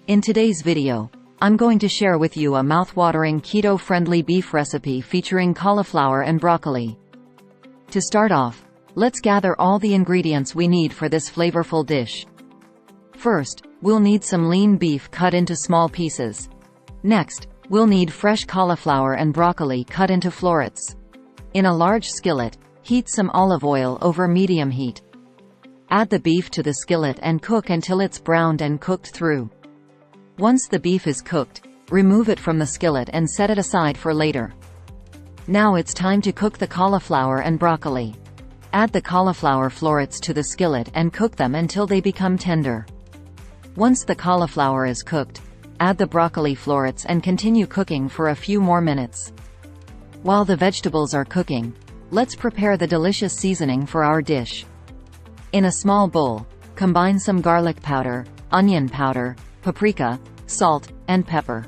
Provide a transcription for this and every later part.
In today's video, I'm going to share with you a mouth-watering keto-friendly beef recipe featuring cauliflower and broccoli. To start off, let's gather all the ingredients we need for this flavorful dish. First, we'll need some lean beef cut into small pieces. Next, we'll need fresh cauliflower and broccoli cut into florets. In a large skillet, heat some olive oil over medium heat. Add the beef to the skillet and cook until it's browned and cooked through. Once the beef is cooked, remove it from the skillet and set it aside for later. Now it's time to cook the cauliflower and broccoli. Add the cauliflower florets to the skillet and cook them until they become tender. Once the cauliflower is cooked, add the broccoli florets and continue cooking for a few more minutes. While the vegetables are cooking, let's prepare the delicious seasoning for our dish. In a small bowl, combine some garlic powder, onion powder, paprika, salt, and pepper.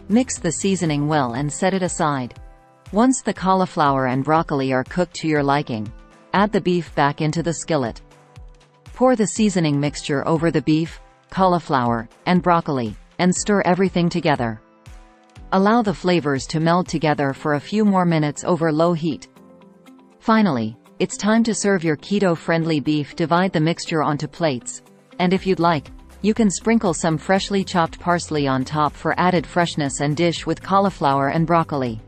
Mix the seasoning well and set it aside. Once the cauliflower and broccoli are cooked to your liking, add the beef back into the skillet. Pour the seasoning mixture over the beef, cauliflower, and broccoli, and stir everything together. Allow the flavors to meld together for a few more minutes over low heat. Finally, it's time to serve your keto-friendly beef. Divide the mixture onto plates, and if you'd like, you can sprinkle some freshly chopped parsley on top for added freshness and dish with cauliflower and broccoli.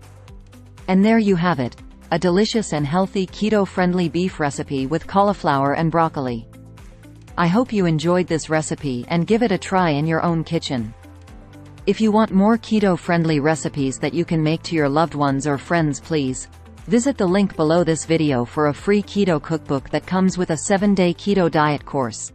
And there you have it, a delicious and healthy keto-friendly beef recipe with cauliflower and broccoli. I hope you enjoyed this recipe and give it a try in your own kitchen. If you want more keto-friendly recipes that you can make to your loved ones or friends, please visit the link below this video for a free keto cookbook that comes with a 7-day keto diet course.